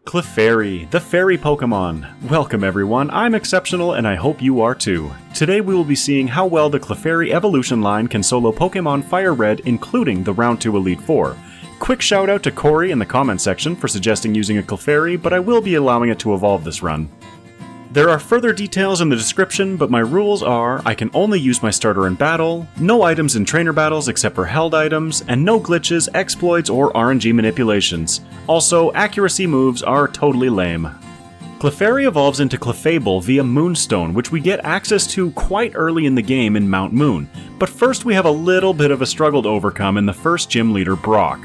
Clefairy, the fairy Pokemon. Welcome everyone, I'm exceptional and I hope you are too. Today we will be seeing how well the Clefairy evolution line can solo Pokemon FireRed, including the Round 2 Elite Four. Quick shout out to Corey in the comment section for suggesting using a Clefairy, but I will be allowing it to evolve this run. There are further details in the description, but my rules are I can only use my starter in battle, no items in trainer battles except for held items, and no glitches, exploits, or RNG manipulations. Also, accuracy moves are totally lame. Clefairy evolves into Clefable via Moonstone, which we get access to quite early in the game in Mount Moon, but first we have a little bit of a struggle to overcome in the first gym leader, Brock.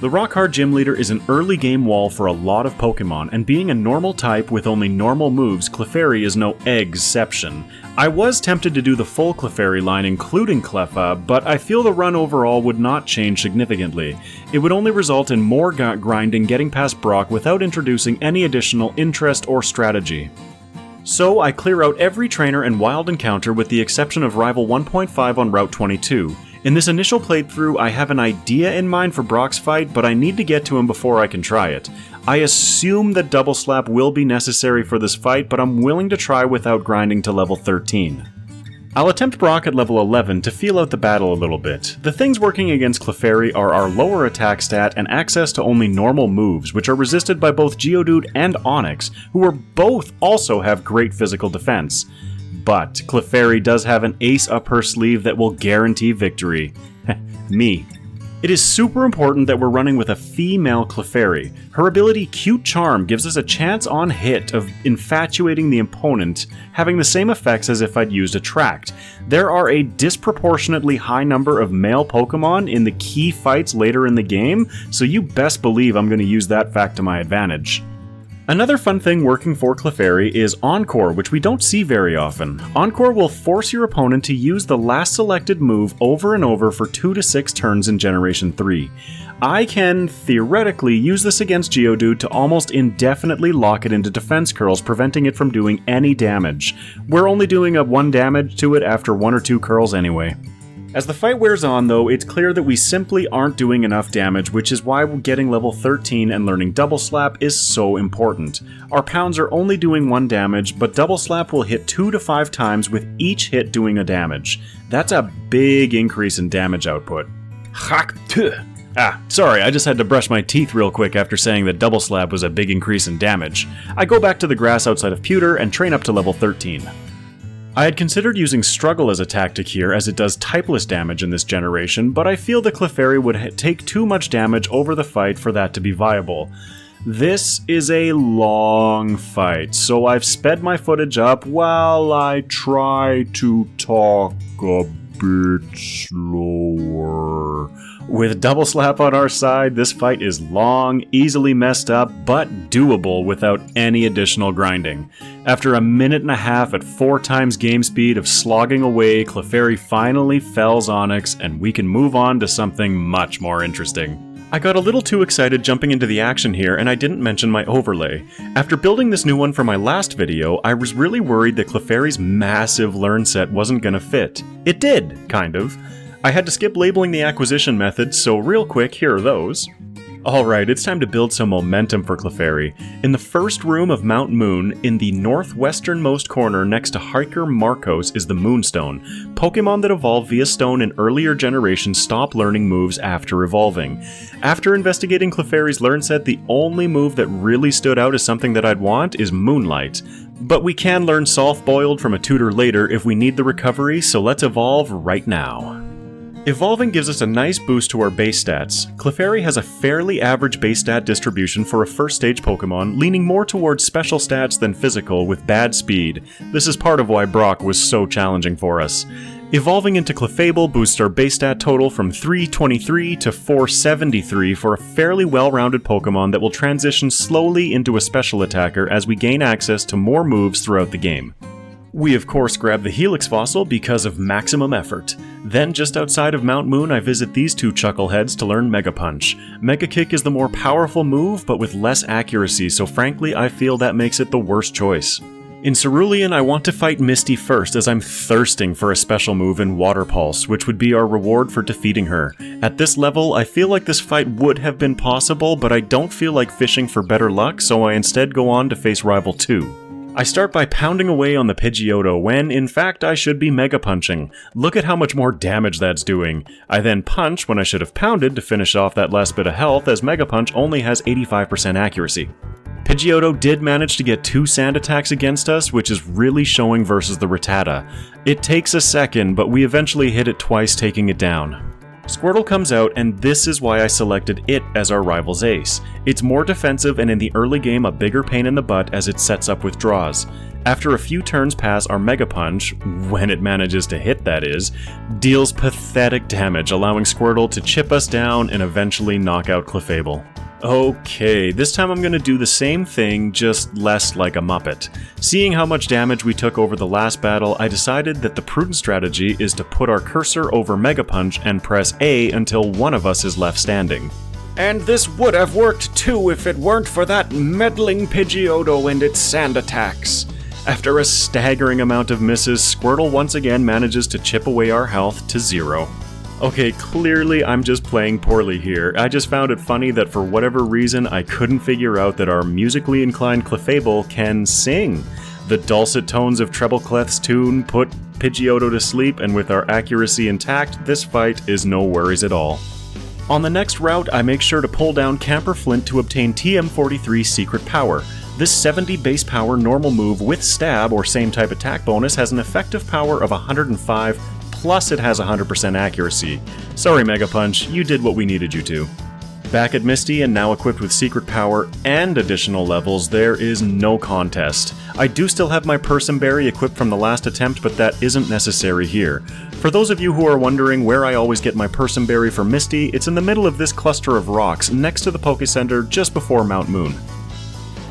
The Rock-Hard Gym Leader is an early game wall for a lot of Pokemon, and being a normal type with only normal moves, Clefairy is no exception. I was tempted to do the full Clefairy line including Cleffa, but I feel the run overall would not change significantly. It would only result in more grinding getting past Brock without introducing any additional interest or strategy. So I clear out every trainer and wild encounter with the exception of Rival 1.5 on Route 22. In this initial playthrough, I have an idea in mind for Brock's fight, but I need to get to him before I can try it. I assume that Double Slap will be necessary for this fight, but I'm willing to try without grinding to level 13. I'll attempt Brock at level 11 to feel out the battle a little bit. The things working against Clefairy are our lower attack stat and access to only normal moves, which are resisted by both Geodude and Onix, who are both also have great physical defense. But Clefairy does have an ace up her sleeve that will guarantee victory. Me. It is super important that we're running with a female Clefairy. Her ability Cute Charm gives us a chance on hit of infatuating the opponent, having the same effects as if I'd used Attract. There are a disproportionately high number of male Pokemon in the key fights later in the game, so you best believe I'm going to use that fact to my advantage. Another fun thing working for Clefairy is Encore, which we don't see very often. Encore will force your opponent to use the last selected move over and over for 2 to 6 turns in Generation 3. I can, theoretically, use this against Geodude to almost indefinitely lock it into defense curls, preventing it from doing any damage. We're only doing a 1 damage to it after 1 or 2 curls anyway. As the fight wears on though, it's clear that we simply aren't doing enough damage, which is why getting level 13 and learning Double Slap is so important. Our pounds are only doing 1 damage, but Double Slap will hit 2 to 5 times with each hit doing a damage. That's a big increase in damage output. Sorry, I just had to brush my teeth real quick after saying that Double Slap was a big increase in damage. I go back to the grass outside of Pewter and train up to level 13. I had considered using Struggle as a tactic here, as it does typeless damage in this generation, but I feel the Clefairy would take too much damage over the fight for that to be viable. This is a long fight, so I've sped my footage up while I try to talk a bit slower. With Double Slap on our side, this fight is long, easily messed up, but doable without any additional grinding. After a minute and a half at 4 times game speed of slogging away, Clefairy finally fells Onix, and we can move on to something much more interesting. I got a little too excited jumping into the action here, and I didn't mention my overlay. After building this new one for my last video, I was really worried that Clefairy's massive learn set wasn't gonna fit. It did, kind of. I had to skip labeling the acquisition methods, so real quick, here are those. Alright, it's time to build some momentum for Clefairy. In the first room of Mount Moon, in the northwesternmost corner next to Hiker Marcos is the Moonstone. Pokemon that evolve via stone in earlier generations stop learning moves after evolving. After investigating Clefairy's learn set, the only move that really stood out as something that I'd want is Moonlight. But we can learn Soft Boiled from a tutor later if we need the recovery, so let's evolve right now. Evolving gives us a nice boost to our base stats. Clefairy has a fairly average base stat distribution for a first stage Pokemon, leaning more towards special stats than physical with bad speed. This is part of why Brock was so challenging for us. Evolving into Clefable boosts our base stat total from 323 to 473 for a fairly well-rounded Pokemon that will transition slowly into a special attacker as we gain access to more moves throughout the game. We of course grab the Helix fossil because of maximum effort. Then just outside of Mount Moon I visit these 2 chuckleheads to learn Mega Punch. Mega Kick is the more powerful move but with less accuracy, so frankly I feel that makes it the worst choice. In Cerulean, I want to fight Misty first as I'm thirsting for a special move in Water Pulse, which would be our reward for defeating her. At this level, I feel like this fight would have been possible, but I don't feel like fishing for better luck, so I instead go on to face Rival 2. I start by pounding away on the Pidgeotto when, in fact, I should be Mega Punching. Look at how much more damage that's doing. I then punch when I should have pounded to finish off that last bit of health, as Mega Punch only has 85% accuracy. Pidgeotto did manage to get 2 sand attacks against us, which is really showing versus the Rattata. It takes a second, but we eventually hit it twice, taking it down. Squirtle comes out, and this is why I selected it as our rival's ace. It's more defensive and in the early game a bigger pain in the butt as it sets up withdraws. After a few turns pass, our Mega Punch, when it manages to hit that is, deals pathetic damage, allowing Squirtle to chip us down and eventually knock out Clefable. Okay, this time I'm going to do the same thing, just less like a Muppet. Seeing how much damage we took over the last battle, I decided that the prudent strategy is to put our cursor over Mega Punch and press A until one of us is left standing. And this would have worked too if it weren't for that meddling Pidgeotto and its sand attacks. After a staggering amount of misses, Squirtle once again manages to chip away our health to 0. Okay, clearly I'm just playing poorly here. I just found it funny that for whatever reason I couldn't figure out that our musically inclined Clefable can sing. The dulcet tones of Treble Clef's tune put Pidgeotto to sleep, and with our accuracy intact, this fight is no worries at all. On the next route, I make sure to pull down Camper Flint to obtain TM43's Secret Power. This 70 base power normal move with stab or same type attack bonus has an effective power of 105, plus it has 100% accuracy. Sorry Mega Punch, you did what we needed you to. Back at Misty and now equipped with Secret Power and additional levels, there is no contest. I do still have my Berry equipped from the last attempt, but that isn't necessary here. For those of you who are wondering where I always get my Berry for Misty, it's in the middle of this cluster of rocks next to the Poké Center just before Mount Moon.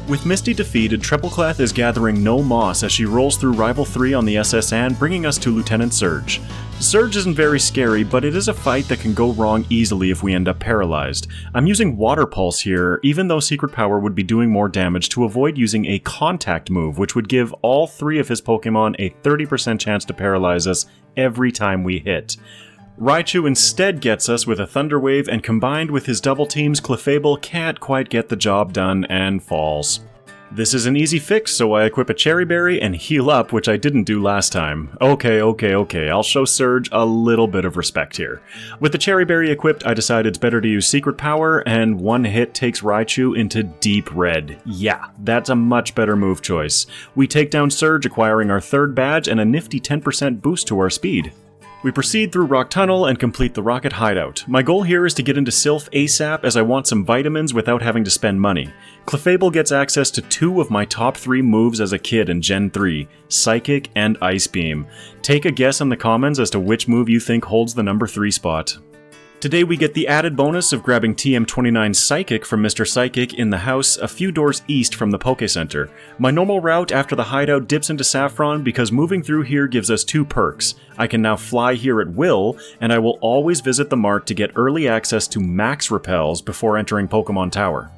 With Misty defeated, Treppleclef is gathering no moss as she rolls through Rival 3 on the SS Anne, bringing us to Lieutenant Surge. Surge isn't very scary, but it is a fight that can go wrong easily if we end up paralyzed. I'm using Water Pulse here, even though Secret Power would be doing more damage, to avoid using a Contact move, which would give all 3 of his Pokémon a 30% chance to paralyze us every time we hit. Raichu instead gets us with a Thunder Wave, and combined with his double teams, Clefable can't quite get the job done and falls. This is an easy fix, so I equip a Cherry Berry and heal up, which I didn't do last time. Okay, I'll show Surge a little bit of respect here. With the Cherry Berry equipped, I decided it's better to use Secret Power, and one hit takes Raichu into Deep Red. Yeah, that's a much better move choice. We take down Surge, acquiring our 3rd badge and a nifty 10% boost to our speed. We proceed through Rock Tunnel and complete the Rocket Hideout. My goal here is to get into Sylph ASAP as I want some vitamins without having to spend money. Clefable gets access to 2 of my top 3 moves as a kid in Gen 3, Psychic and Ice Beam. Take a guess in the comments as to which move you think holds the number 3 spot. Today we get the added bonus of grabbing TM29 Psychic from Mr. Psychic in the house a few doors east from the Poké Center. My normal route after the hideout dips into Saffron because moving through here gives us 2 perks. I can now fly here at will, and I will always visit the mart to get early access to max repels before entering Pokemon Tower.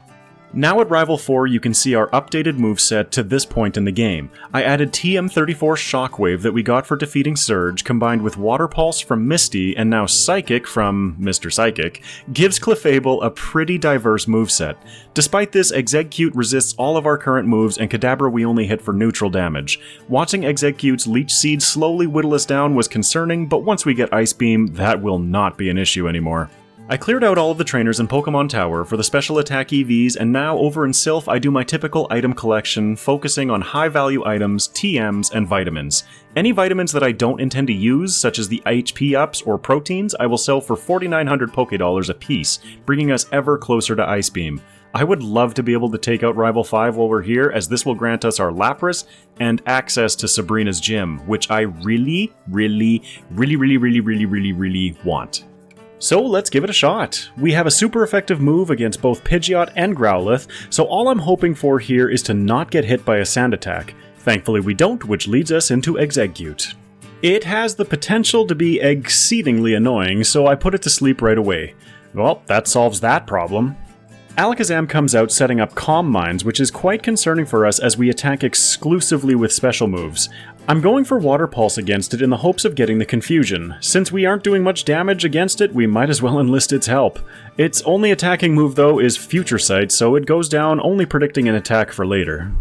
Now at Rival 4 you can see our updated moveset to this point in the game. I added TM34 Shockwave that we got for defeating Surge, combined with Water Pulse from Misty and now Psychic from Mr. Psychic, gives Clefable a pretty diverse moveset. Despite this, Exeggcute resists all of our current moves and Kadabra we only hit for neutral damage. Watching Exeggute's Leech Seed slowly whittle us down was concerning, but once we get Ice Beam, that will not be an issue anymore. I cleared out all of the trainers in Pokemon Tower for the special attack EVs, and now over in Sylph I do my typical item collection, focusing on high value items, TMs, and vitamins. Any vitamins that I don't intend to use, such as the HP ups or proteins, I will sell for 4,900 Pokédollars a piece, bringing us ever closer to Ice Beam. I would love to be able to take out Rival 5 while we're here, as this will grant us our Lapras and access to Sabrina's gym, which I really want. So let's give it a shot. We have a super effective move against both Pidgeot and Growlithe, so all I'm hoping for here is to not get hit by a sand attack. Thankfully we don't, which leads us into Exeggcute. It has the potential to be exceedingly annoying, so I put it to sleep right away. Well, that solves that problem. Alakazam comes out setting up Calm Minds, which is quite concerning for us as we attack exclusively with special moves. I'm going for Water Pulse against it in the hopes of getting the confusion. Since we aren't doing much damage against it, we might as well enlist its help. Its only attacking move though is Future Sight, so it goes down only predicting an attack for later.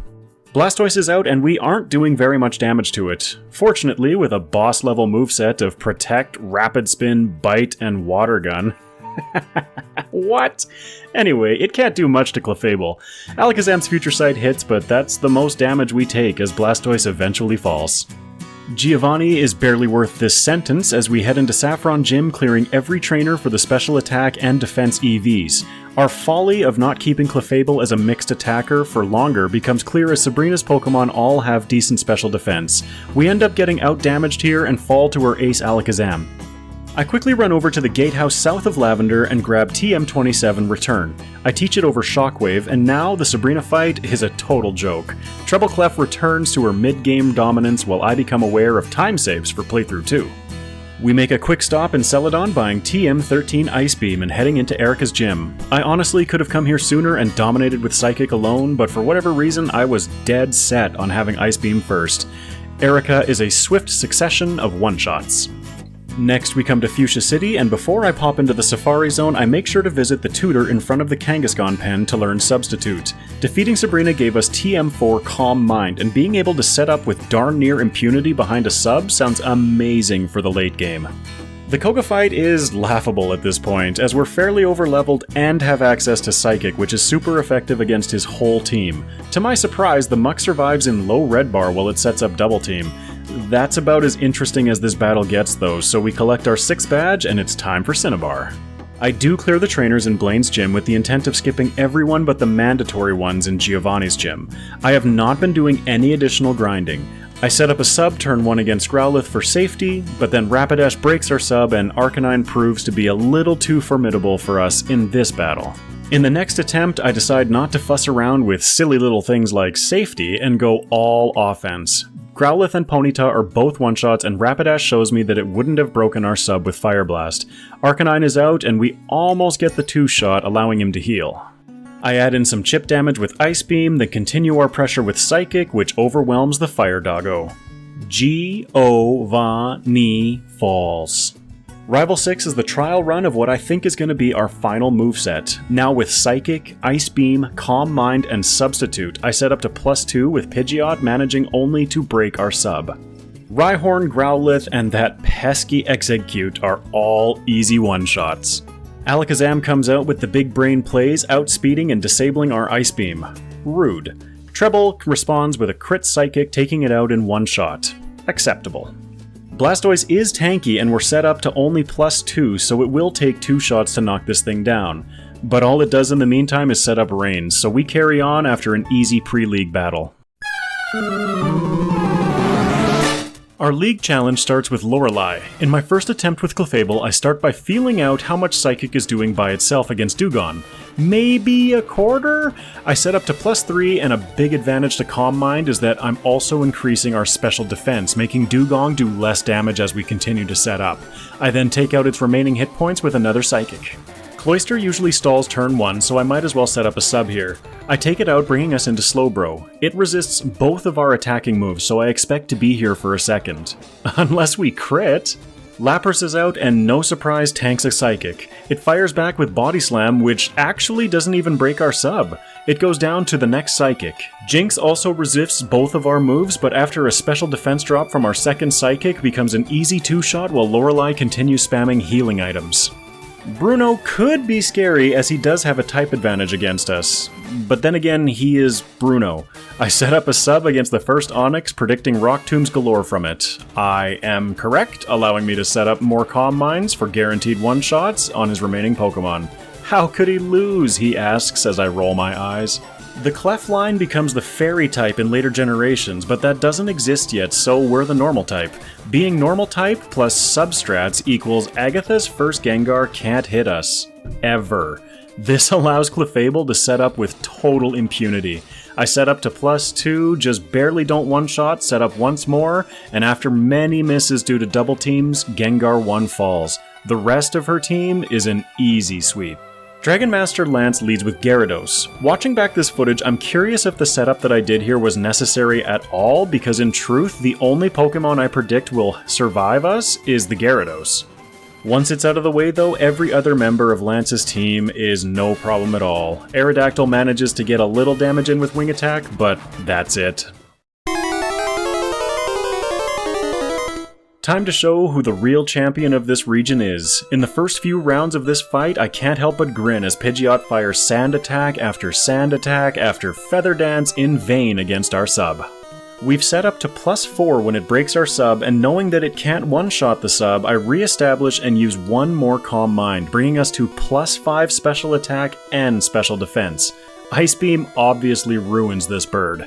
Blastoise is out and we aren't doing very much damage to it. Fortunately, with a boss level moveset of Protect, Rapid Spin, Bite, and Water Gun. What? Anyway, it can't do much to Clefable. Alakazam's Future Sight hits, but that's the most damage we take as Blastoise eventually falls. Giovanni is barely worth this sentence as we head into Saffron Gym clearing every trainer for the special attack and defense EVs. Our folly of not keeping Clefable as a mixed attacker for longer becomes clear as Sabrina's Pokemon all have decent special defense. We end up getting out-damaged here and fall to our ace Alakazam. I quickly run over to the gatehouse south of Lavender and grab TM27 Return. I teach it over Shockwave, and now the Sabrina fight is a total joke. Treble Clef returns to her mid-game dominance while I become aware of time saves for playthrough 2. We make a quick stop in Celadon buying TM13 Ice Beam and heading into Erica's gym. I honestly could have come here sooner and dominated with Psychic alone, but for whatever reason I was dead set on having Ice Beam first. Erica is a swift succession of one-shots. Next, we come to Fuchsia City, and before I pop into the Safari Zone, I make sure to visit the tutor in front of the Kangaskhan pen to learn Substitute. Defeating Sabrina gave us TM4 Calm Mind, and being able to set up with darn near impunity behind a sub sounds amazing for the late game. The Koga fight is laughable at this point, as we're fairly overleveled and have access to Psychic, which is super effective against his whole team. To my surprise, the Muck survives in low red bar while it sets up Double Team. That's about as interesting as this battle gets though, so we collect our 6th badge and it's time for Cinnabar. I do clear the trainers in Blaine's gym with the intent of skipping everyone but the mandatory ones in Giovanni's gym. I have not been doing any additional grinding. I set up a sub turn 1 against Growlithe for safety, but then Rapidash breaks our sub and Arcanine proves to be a little too formidable for us in this battle. In the next attempt, I decide not to fuss around with silly little things like safety and go all offense. Growlithe and Ponyta are both one-shots and Rapidash shows me that it wouldn't have broken our sub with Fire Blast. Arcanine is out and we almost get the 2-shot, allowing him to heal. I add in some chip damage with Ice Beam, then continue our pressure with Psychic, which overwhelms the Fire Doggo. Giovanni falls. Rival 6 is the trial run of what I think is going to be our final moveset. Now with Psychic, Ice Beam, Calm Mind, and Substitute, I set up to +2 with Pidgeot managing only to break our sub. Rhyhorn, Growlithe, and that pesky Exeggcute are all easy one-shots. Alakazam comes out with the big brain plays, outspeeding and disabling our Ice Beam. Rude. Treble responds with a crit Psychic, taking it out in one shot. Acceptable. Blastoise is tanky and we're set up to only +2, so it will take 2 shots to knock this thing down. But all it does in the meantime is set up Rains, so we carry on after an easy pre-league battle. Our league challenge starts with Lorelei. In my first attempt with Clefable, I start by feeling out how much Psychic is doing by itself against Dewgong. Maybe a quarter? I set up to +3, and a big advantage to Calm Mind is that I'm also increasing our special defense, making Dewgong do less damage as we continue to set up. I then take out its remaining hit points with another Psychic. Cloyster usually stalls turn 1, so I might as well set up a sub here. I take it out, bringing us into Slowbro. It resists both of our attacking moves, so I expect to be here for a second. Unless we crit! Lapras is out and no surprise tanks a Psychic. It fires back with Body Slam, which actually doesn't even break our sub. It goes down to the next Psychic. Jinx also resists both of our moves, but after a special defense drop from our second Psychic becomes an easy 2-shot while Lorelei continues spamming healing items. Bruno could be scary as he does have a type advantage against us, but then again he is Bruno. I set up a sub against the first Onix, predicting Rock Tombs galore from it. I am correct, allowing me to set up more Calm Minds for guaranteed one-shots on his remaining Pokemon. How could he lose, he asks as I roll my eyes. The Clef line becomes the Fairy type in later generations, but that doesn't exist yet, so we're the Normal type. Being Normal type plus Substrats equals Agatha's first Gengar can't hit us. Ever. This allows Clefable to set up with total impunity. I set up to +2, just barely don't one-shot, set up once more, and after many misses due to double teams, Gengar 1 falls. The rest of her team is an easy sweep. Dragon Master Lance leads with Gyarados. Watching back this footage, I'm curious if the setup that I did here was necessary at all, because in truth, the only Pokemon I predict will survive us is the Gyarados. Once it's out of the way though, every other member of Lance's team is no problem at all. Aerodactyl manages to get a little damage in with Wing Attack, but that's it. Time to show who the real champion of this region is. In the first few rounds of this fight, I can't help but grin as Pidgeot fires Sand Attack after Feather Dance in vain against our sub. We've set up to +4 when it breaks our sub, and knowing that it can't one-shot the sub, I re-establish and use one more Calm Mind, bringing us to +5 special attack and special defense. Ice Beam obviously ruins this bird.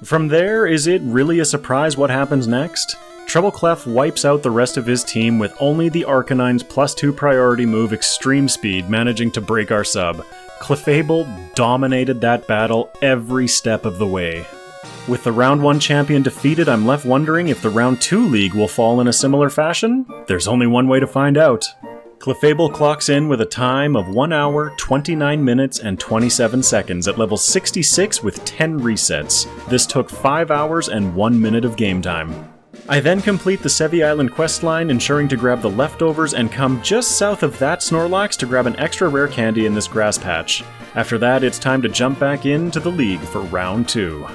From there, is it really a surprise what happens next? Treble Clef wipes out the rest of his team with only the Arcanine's +2 priority move Extreme Speed managing to break our sub. Clefable dominated that battle every step of the way. With the Round 1 champion defeated, I'm left wondering if the Round 2 League will fall in a similar fashion? There's only one way to find out. Clefable clocks in with a time of 1 hour, 29 minutes, and 27 seconds at level 66 with 10 resets. This took 5 hours and 1 minute of game time. I then complete the Sevi Island questline, ensuring to grab the leftovers and come just south of that Snorlax to grab an extra rare candy in this grass patch. After that, it's time to jump back into the league for Round 2.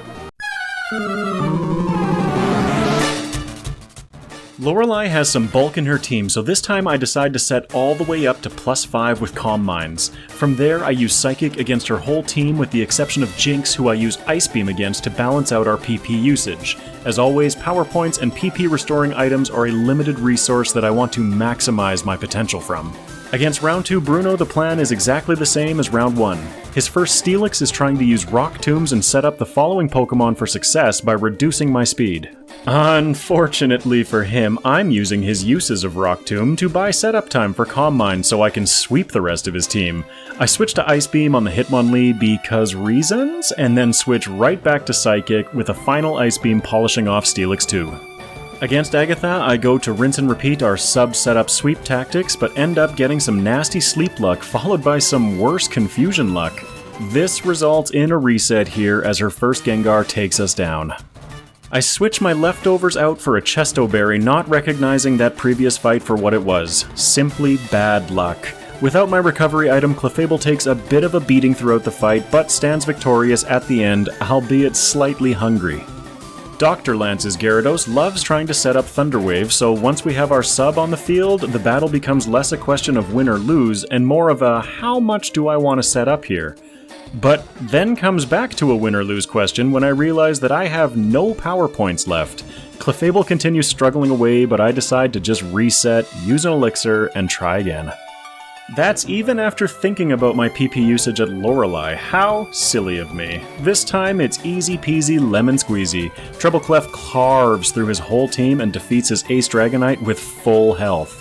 Lorelei has some bulk in her team, so this time I decide to set all the way up to +5 with Calm Minds. From there, I use Psychic against her whole team with the exception of Jinx, who I use Ice Beam against to balance out our PP usage. As always, Power Points and PP restoring items are a limited resource that I want to maximize my potential from. Against Round 2 Bruno, the plan is exactly the same as Round 1. His first Steelix is trying to use Rock Tombs and set up the following Pokemon for success by reducing my speed. Unfortunately for him, I'm using his uses of Rock Tomb to buy setup time for Calm Mind so I can sweep the rest of his team. I switch to Ice Beam on the Hitmonlee because reasons, and then switch right back to Psychic with a final Ice Beam polishing off Steelix 2. Against Agatha, I go to rinse and repeat our sub-setup sweep tactics, but end up getting some nasty sleep luck followed by some worse confusion luck. This results in a reset here as her first Gengar takes us down. I switch my leftovers out for a Chesto Berry, not recognizing that previous fight for what it was. Simply bad luck. Without my recovery item, Clefable takes a bit of a beating throughout the fight, but stands victorious at the end, albeit slightly hungry. Dr. Lance's Gyarados loves trying to set up Thunder Wave, so once we have our sub on the field, the battle becomes less a question of win or lose, and more of a how much do I want to set up here? But then comes back to a win or lose question when I realize that I have no power points left. Clefable continues struggling away, but I decide to just reset, use an elixir, and try again. That's even after thinking about my PP usage at Lorelei. How silly of me. This time it's easy peasy lemon squeezy. Treble Clef carves through his whole team and defeats his Ace Dragonite with full health.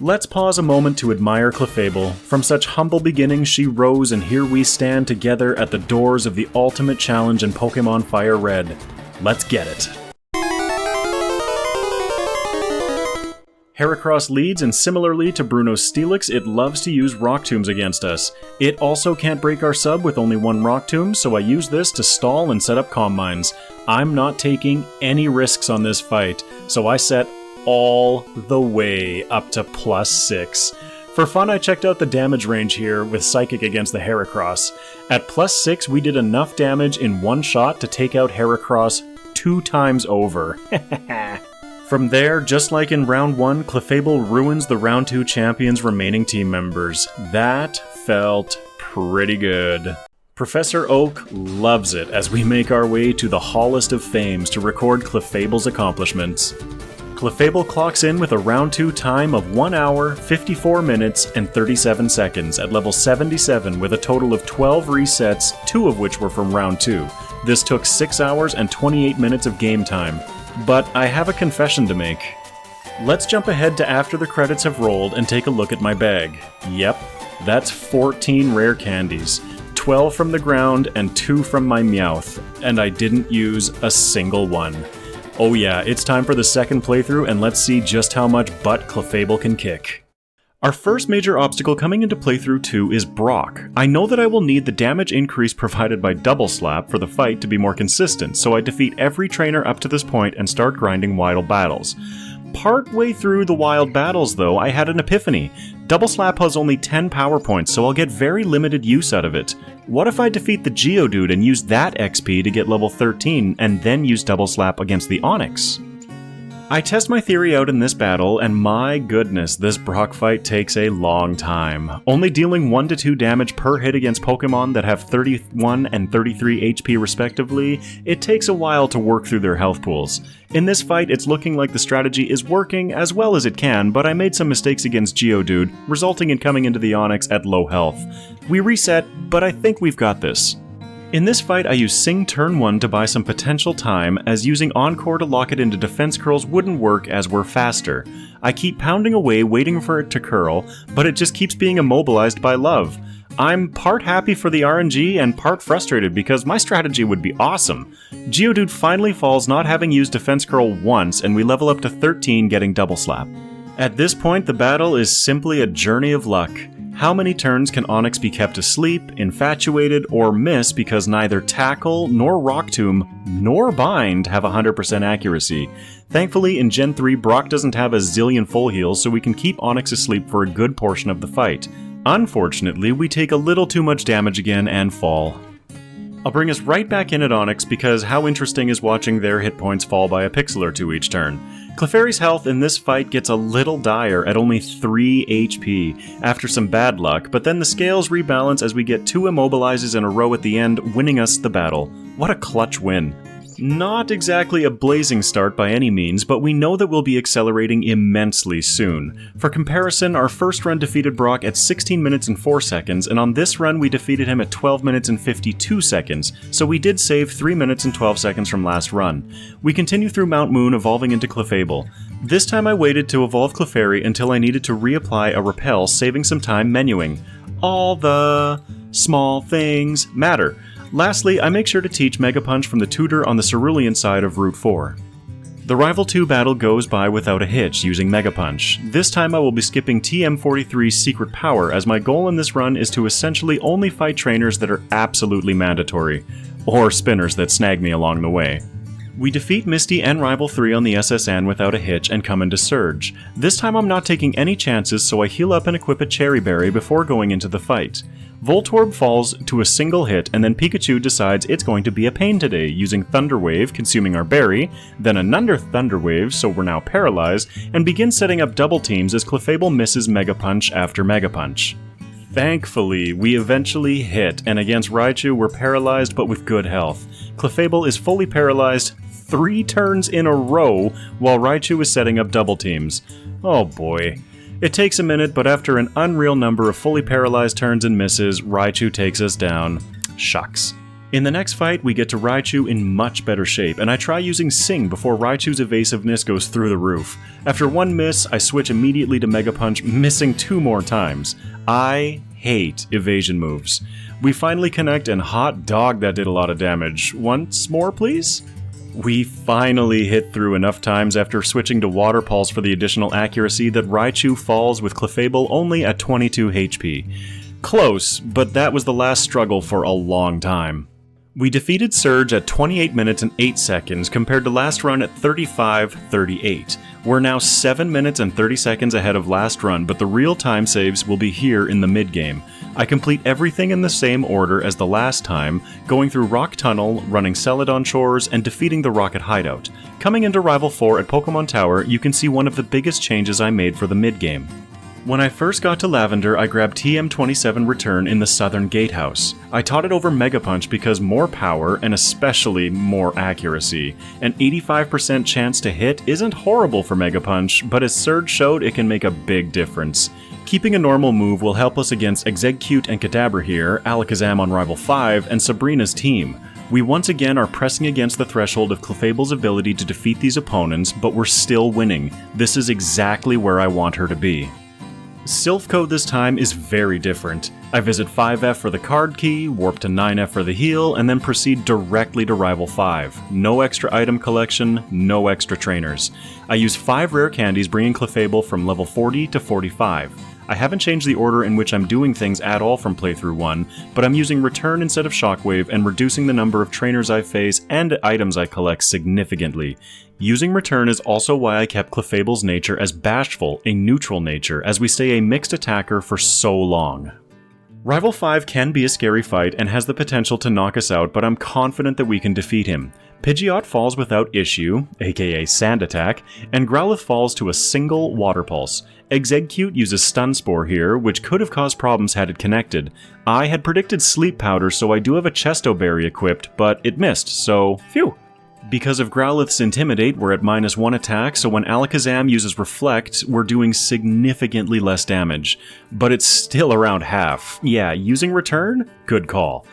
Let's pause a moment to admire Clefable. From such humble beginnings she rose, and here we stand together at the doors of the ultimate challenge in Pokémon FireRed. Let's get it. Heracross leads, and similarly to Bruno's Steelix, it loves to use Rock Tombs against us. It also can't break our sub with only one Rock Tomb, so I use this to stall and set up Calm Minds. I'm not taking any risks on this fight, so I set all the way up to +6. For fun, I checked out the damage range here with Psychic against the Heracross. At +6, we did enough damage in one shot to take out Heracross 2 times over. From there, just like in Round 1, Clefable ruins the Round 2 champion's remaining team members. That felt pretty good. Professor Oak loves it as we make our way to the Hallest of Fames to record Clefable's accomplishments. Clefable clocks in with a Round 2 time of 1 hour, 54 minutes, and 37 seconds at level 77 with a total of 12 resets, 2 of which were from Round 2. This took 6 hours and 28 minutes of game time. But I have a confession to make. Let's jump ahead to after the credits have rolled and take a look at my bag. Yep, that's 14 rare candies. 12 from the ground and 2 from my Meowth, and I didn't use a single one. Oh yeah, it's time for the second playthrough, and let's see just how much butt Clefable can kick. Our first major obstacle coming into playthrough 2 is Brock. I know that I will need the damage increase provided by Double Slap for the fight to be more consistent, so I defeat every trainer up to this point and start grinding wild battles. Partway through the wild battles though, I had an epiphany. Double Slap has only 10 power points, so I'll get very limited use out of it. What if I defeat the Geodude and use that XP to get level 13 and then use Double Slap against the Onix? I test my theory out in this battle, and my goodness, this Brock fight takes a long time. Only dealing 1 to 2 damage per hit against Pokemon that have 31 and 33 HP respectively, it takes a while to work through their health pools. In this fight, it's looking like the strategy is working as well as it can, but I made some mistakes against Geodude, resulting in coming into the Onix at low health. We reset, but I think we've got this. In this fight, I use Sing turn 1 to buy some potential time, as using Encore to lock it into defense curls wouldn't work as we're faster. I keep pounding away waiting for it to curl, but it just keeps being immobilized by love. I'm part happy for the RNG and part frustrated because my strategy would be awesome. Geodude finally falls not having used defense curl once, and we level up to 13 getting Double Slap. At this point, the battle is simply a journey of luck. How many turns can Onix be kept asleep, infatuated, or miss because neither Tackle, nor Rock Tomb, nor Bind have 100% accuracy? Thankfully, in Gen 3, Brock doesn't have a zillion full heals, so we can keep Onix asleep for a good portion of the fight. Unfortunately, we take a little too much damage again and fall. I'll bring us right back in at Onix because how interesting is watching their hit points fall by a pixel or two each turn. Clefairy's health in this fight gets a little dire at only 3 HP after some bad luck, but then the scales rebalance as we get 2 immobilizes in a row at the end, winning us the battle. What a clutch win. Not exactly a blazing start by any means, but we know that we'll be accelerating immensely soon. For comparison, our first run defeated Brock at 16 minutes and 4 seconds, and on this run we defeated him at 12 minutes and 52 seconds, so we did save 3 minutes and 12 seconds from last run. We continue through Mount Moon, evolving into Clefable. This time I waited to evolve Clefairy until I needed to reapply a Repel, saving some time menuing. All the small things matter. Lastly, I make sure to teach Mega Punch from the tutor on the Cerulean side of Route 4. The Rival 2 battle goes by without a hitch using Mega Punch. This time I will be skipping TM43's Secret Power, as my goal in this run is to essentially only fight trainers that are absolutely mandatory, or spinners that snag me along the way. We defeat Misty and Rival 3 on the SSN without a hitch and come into Surge. This time I'm not taking any chances, so I heal up and equip a Cherry Berry before going into the fight. Voltorb falls to a single hit, and then Pikachu decides it's going to be a pain today, using Thunder Wave, consuming our berry, then another Thunder Wave, so we're now paralyzed, and begins setting up double teams as Clefable misses Mega Punch after Mega Punch. Thankfully, we eventually hit, and against Raichu we're paralyzed but with good health. Clefable is fully paralyzed 3 turns in a row while Raichu is setting up double teams. Oh boy. It takes a minute, but after an unreal number of fully paralyzed turns and misses, Raichu takes us down. Shucks. In the next fight, we get to Raichu in much better shape, and I try using Sing before Raichu's evasiveness goes through the roof. After 1 miss, I switch immediately to Mega Punch, missing 2 more times. I hate evasion moves. We finally connect, and hot dog, that did a lot of damage. Once more, please? We finally hit through enough times after switching to Water Pulse for the additional accuracy that Raichu falls with Clefable only at 22 HP. Close, but that was the last struggle for a long time. We defeated Surge at 28 minutes and 8 seconds compared to last run at 35:38. We're now 7 minutes and 30 seconds ahead of last run, but the real time saves will be here in the mid-game. I complete everything in the same order as the last time, going through Rock Tunnel, running Celadon Shores, and defeating the Rocket Hideout. Coming into Rival 4 at Pokemon Tower, you can see one of the biggest changes I made for the mid-game. When I first got to Lavender, I grabbed TM27 Return in the Southern Gatehouse. I taught it over Mega Punch because more power, and especially more accuracy. An 85% chance to hit isn't horrible for Mega Punch, but as Surge showed, it can make a big difference. Keeping a normal move will help us against Exeggcute and Kadabra here, Alakazam on Rival 5, and Sabrina's team. We once again are pressing against the threshold of Clefable's ability to defeat these opponents, but we're still winning. This is exactly where I want her to be. Silphco this time is very different. I visit 5F for the card key, warp to 9F for the heal, and then proceed directly to Rival 5. No extra item collection, no extra trainers. I use 5 rare candies bringing Clefable from level 40 to 45. I haven't changed the order in which I'm doing things at all from playthrough 1, but I'm using Return instead of Shockwave and reducing the number of trainers I face and items I collect significantly. Using Return is also why I kept Clefable's nature as Bashful, a neutral nature, as we stay a mixed attacker for so long. Rival 5 can be a scary fight and has the potential to knock us out, but I'm confident that we can defeat him. Pidgeot falls without issue, aka Sand Attack, and Growlithe falls to a single Water Pulse. Exeggcute uses Stun Spore here, which could have caused problems had it connected. I had predicted Sleep Powder, so I do have a Chesto Berry equipped, but it missed, so phew. Because of Growlithe's Intimidate, we're at -1 attack, so when Alakazam uses Reflect, we're doing significantly less damage. But it's still around half. Yeah, using Return? Good call.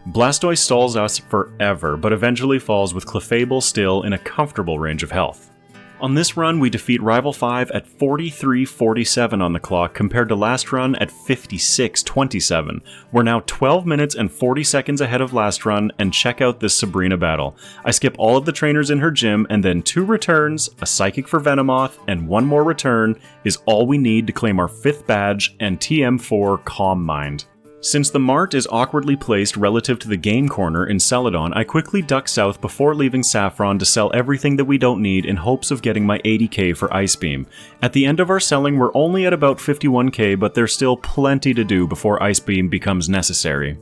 Blastoise stalls us forever, but eventually falls with Clefable still in a comfortable range of health. On this run, we defeat Rival 5 at 43:47 on the clock compared to last run at 56:27. We're now 12 minutes and 40 seconds ahead of last run, and check out this Sabrina battle. I skip all of the trainers in her gym, and then 2 returns, a Psychic for Venomoth, and 1 more return is all we need to claim our 5th badge and TM4 Calm Mind. Since the Mart is awkwardly placed relative to the game corner in Celadon, I quickly duck south before leaving Saffron to sell everything that we don't need in hopes of getting my 80k for Ice Beam. At the end of our selling, we're only at about 51k, but there's still plenty to do before Ice Beam becomes necessary.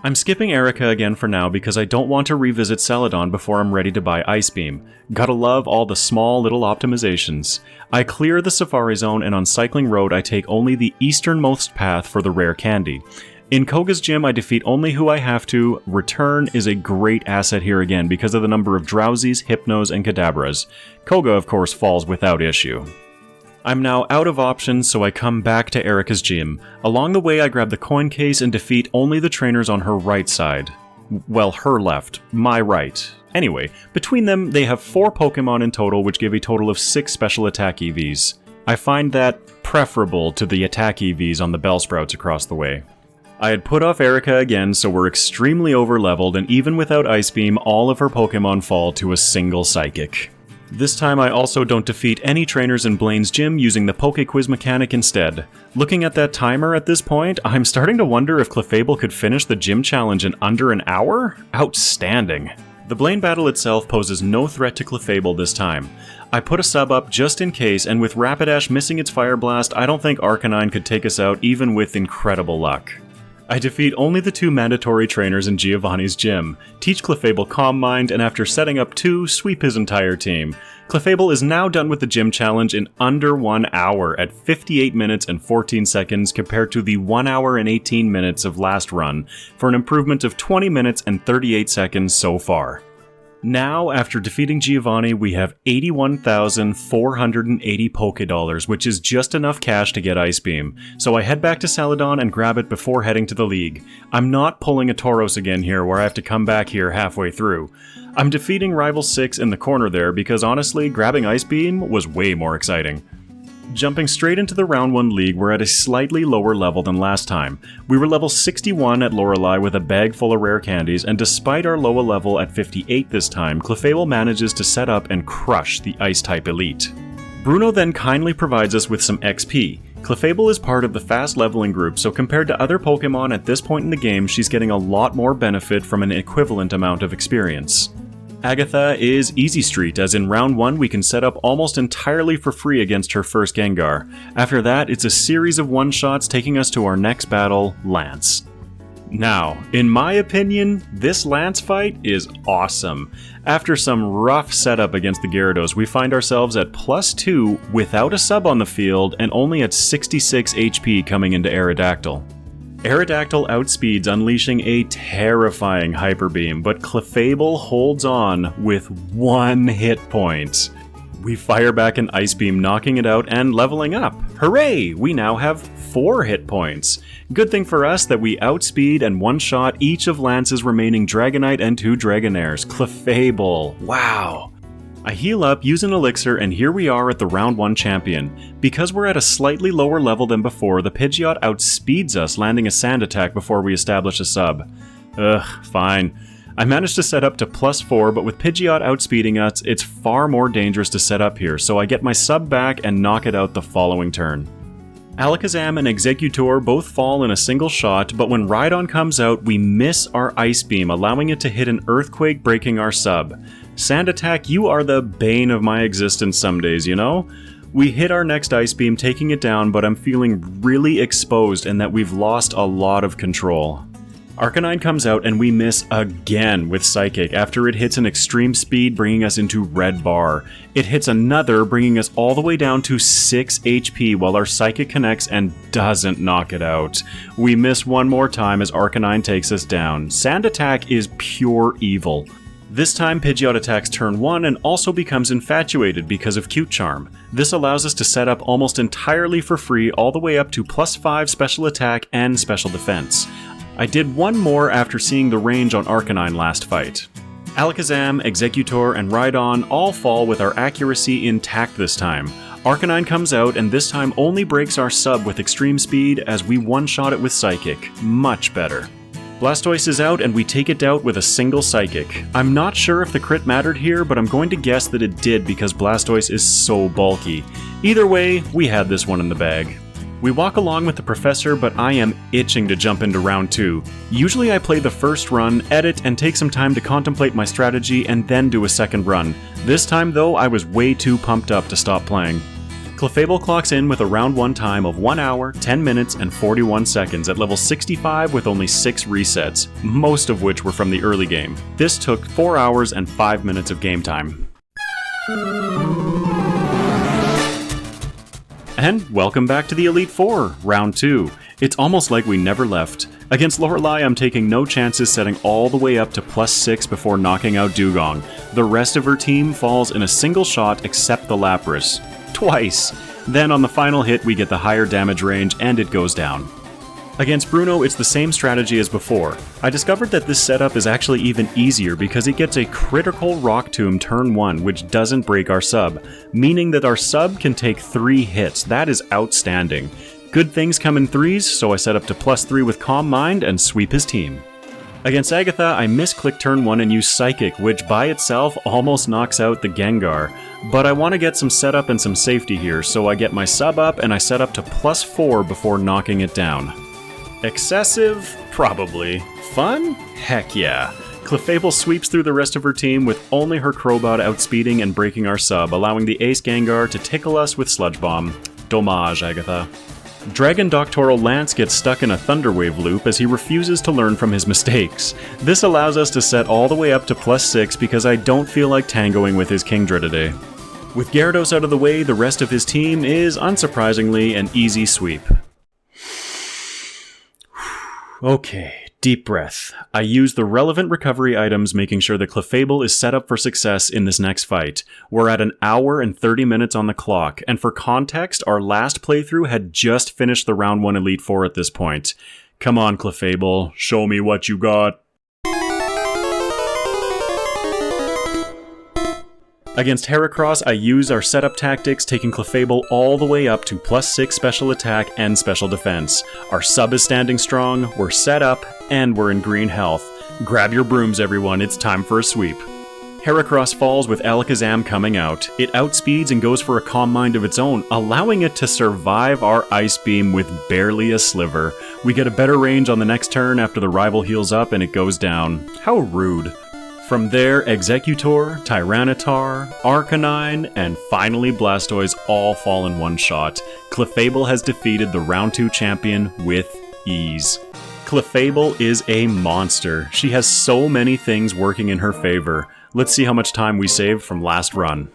I'm skipping Erica again for now because I don't want to revisit Celadon before I'm ready to buy Ice Beam. Gotta love all the small little optimizations. I clear the Safari Zone, and on Cycling Road I take only the easternmost path for the rare candy. In Koga's gym, I defeat only who I have to. Return is a great asset here again because of the number of Drowsies, Hypnos, and Kadabras. Koga, of course, falls without issue. I'm now out of options, so I come back to Erica's gym. Along the way, I grab the coin case and defeat only the trainers on her right side. Well, her left, my right. Anyway, between them, they have 4 Pokemon in total, which give a total of 6 special attack EVs. I find that preferable to the attack EVs on the Bellsprouts across the way. I had put off Erica again, so we're extremely over-leveled, and even without Ice Beam, all of her Pokemon fall to a single Psychic. This time I also don't defeat any trainers in Blaine's gym using the Pokequiz mechanic instead. Looking at that timer at this point, I'm starting to wonder if Clefable could finish the gym challenge in under an hour? Outstanding. The Blaine battle itself poses no threat to Clefable this time. I put a sub up just in case, and with Rapidash missing its Fire Blast, I don't think Arcanine could take us out even with incredible luck. I defeat only the 2 mandatory trainers in Giovanni's gym, teach Clefable Calm Mind, and after setting up 2, sweep his entire team. Clefable is now done with the gym challenge in under 1 hour at 58 minutes and 14 seconds compared to the 1 hour and 18 minutes of last run, for an improvement of 20 minutes and 38 seconds so far. Now, after defeating Giovanni, we have 81,480 Pokédollars, which is just enough cash to get Ice Beam. So I head back to Celadon and grab it before heading to the League. I'm not pulling a Tauros again here, where I have to come back here halfway through. I'm defeating Rival 6 in the corner there because honestly, grabbing Ice Beam was way more exciting. Jumping straight into the Round 1 League, we're at a slightly lower level than last time. We were level 61 at Lorelei with a bag full of rare candies, and despite our lower level at 58 this time, Clefable manages to set up and crush the Ice-type elite. Bruno then kindly provides us with some XP. Clefable is part of the fast leveling group, so compared to other Pokemon at this point in the game, she's getting a lot more benefit from an equivalent amount of experience. Agatha is Easy Street, as in round 1 we can set up almost entirely for free against her first Gengar. After that, it's a series of one-shots taking us to our next battle, Lance. Now, in my opinion, this Lance fight is awesome. After some rough setup against the Gyarados, we find ourselves at +2 without a sub on the field and only at 66 HP coming into Aerodactyl. Aerodactyl outspeeds, unleashing a terrifying Hyper Beam, but Clefable holds on with 1 hit point. We fire back an Ice Beam, knocking it out and leveling up. Hooray! We now have 4 hit points. Good thing for us that we outspeed and one-shot each of Lance's remaining Dragonite and 2 Dragonairs. Clefable. Wow. I heal up, use an elixir, and here we are at the round 1 champion. Because we're at a slightly lower level than before, the Pidgeot outspeeds us, landing a Sand Attack before we establish a sub. Ugh, fine. I managed to set up to +4, but with Pidgeot outspeeding us, it's far more dangerous to set up here, so I get my sub back and knock it out the following turn. Alakazam and Exeggutor both fall in a single shot, but when Rhydon comes out, we miss our Ice Beam, allowing it to hit an Earthquake, breaking our sub. Sand Attack, you are the bane of my existence some days, you know? We hit our next Ice Beam, taking it down, but I'm feeling really exposed and that we've lost a lot of control. Arcanine comes out and we miss again with Psychic after it hits an extreme speed, bringing us into red bar. It hits another, bringing us all the way down to 6 HP while our Psychic connects and doesn't knock it out. We miss one more time as Arcanine takes us down. Sand Attack is pure evil. This time Pidgeot attacks turn 1 and also becomes infatuated because of Cute Charm. This allows us to set up almost entirely for free all the way up to +5 special attack and special defense. I did one more after seeing the range on Arcanine last fight. Alakazam, Exeggutor, and Rhydon all fall with our accuracy intact this time. Arcanine comes out and this time only breaks our sub with extreme speed as we one-shot it with Psychic. Much better. Blastoise is out and we take it out with a single Psychic. I'm not sure if the crit mattered here, but I'm going to guess that it did because Blastoise is so bulky. Either way, we had this one in the bag. We walk along with the professor, but I am itching to jump into round 2. Usually I play the first run, edit, and take some time to contemplate my strategy and then do a second run. This time though, I was way too pumped up to stop playing. Clefable clocks in with a round 1 time of 1 hour, 10 minutes, and 41 seconds at level 65 with only 6 resets, most of which were from the early game. This took 4 hours and 5 minutes of game time. And welcome back to the Elite Four, Round 2. It's almost like we never left. Against Lorelei, I'm taking no chances, setting all the way up to +6 before knocking out Dugong. The rest of her team falls in a single shot except the Lapras. Twice! Then on the final hit, we get the higher damage range and it goes down. Against Bruno, it's the same strategy as before. I discovered that this setup is actually even easier because it gets a critical Rock Tomb turn 1, which doesn't break our sub, meaning that our sub can take 3 hits. That is outstanding. Good things come in 3s, so I set up to +3 with Calm Mind and sweep his team. Against Agatha, I misclick turn 1 and use Psychic, which by itself almost knocks out the Gengar. But I want to get some setup and some safety here, so I get my sub up and I set up to +4 before knocking it down. Excessive? Probably. Fun? Heck yeah. Clefable sweeps through the rest of her team with only her Crowbot outspeeding and breaking our sub, allowing the Ace Gengar to tickle us with Sludge Bomb. Dommage, Agatha. Dragon Doctoral Lance gets stuck in a Thunderwave loop as he refuses to learn from his mistakes. This allows us to set all the way up to +6 because I don't feel like tangoing with his Kingdra today. With Gyarados out of the way, the rest of his team is, unsurprisingly, an easy sweep. Okay, deep breath. I use the relevant recovery items, making sure that Clefable is set up for success in this next fight. We're at 1 hour and 30 minutes on the clock, and for context, our last playthrough had just finished the Round 1 Elite Four at this point. Come on, Clefable, show me what you got. Against Heracross, I use our setup tactics, taking Clefable all the way up to +6 special attack and special defense. Our sub is standing strong, we're set up, and we're in green health. Grab your brooms, everyone, it's time for a sweep. Heracross falls with Alakazam coming out. It outspeeds and goes for a Calm Mind of its own, allowing it to survive our Ice Beam with barely a sliver. We get a better range on the next turn after the rival heals up and it goes down. How rude. From there, Exeggutor, Tyranitar, Arcanine, and finally Blastoise all fall in one shot. Clefable has defeated the Round 2 champion with ease. Clefable is a monster. She has so many things working in her favor. Let's see how much time we saved from last run.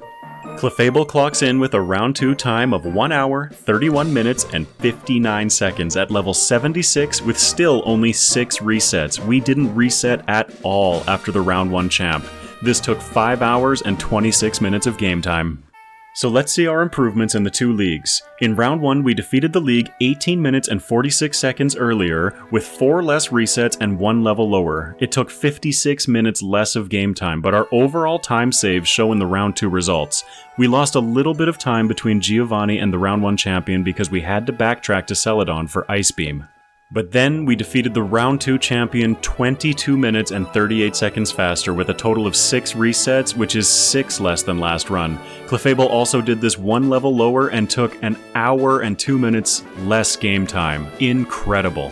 Clefable clocks in with a round 2 time of 1 hour, 31 minutes, and 59 seconds at level 76 with still only 6 resets. We didn't reset at all after the round 1 champ. This took 5 hours and 26 minutes of game time. So let's see our improvements in the 2 leagues. In round 1, we defeated the league 18 minutes and 46 seconds earlier, with 4 less resets and 1 level lower. It took 56 minutes less of game time, but our overall time saves show in the round 2 results. We lost a little bit of time between Giovanni and the round 1 champion because we had to backtrack to Celadon for Ice Beam. But then we defeated the round 2 champion 22 minutes and 38 seconds faster with a total of 6 resets, which is 6 less than last run. Clefairy also did this 1 level lower and took an hour and 2 minutes less game time. Incredible.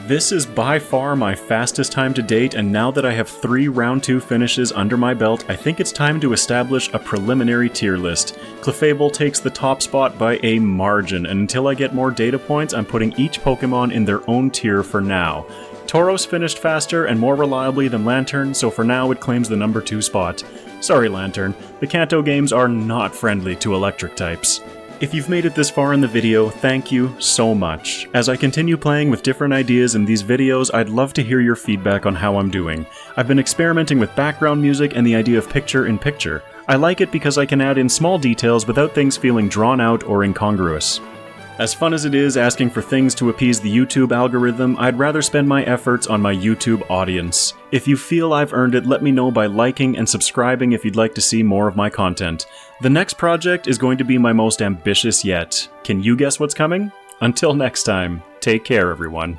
This is by far my fastest time to date, and now that I have 3 round 2 finishes under my belt, I think it's time to establish a preliminary tier list. Clefairy takes the top spot by a margin, and until I get more data points, I'm putting each Pokemon in their own tier for now. Tauros finished faster and more reliably than Lantern, so for now it claims the number 2 spot. Sorry Lantern, the Kanto games are not friendly to electric types. If you've made it this far in the video, thank you so much. As I continue playing with different ideas in these videos, I'd love to hear your feedback on how I'm doing. I've been experimenting with background music and the idea of picture-in-picture. I like it because I can add in small details without things feeling drawn out or incongruous. As fun as it is asking for things to appease the YouTube algorithm, I'd rather spend my efforts on my YouTube audience. If you feel I've earned it, let me know by liking and subscribing if you'd like to see more of my content. The next project is going to be my most ambitious yet. Can you guess what's coming? Until next time, take care everyone.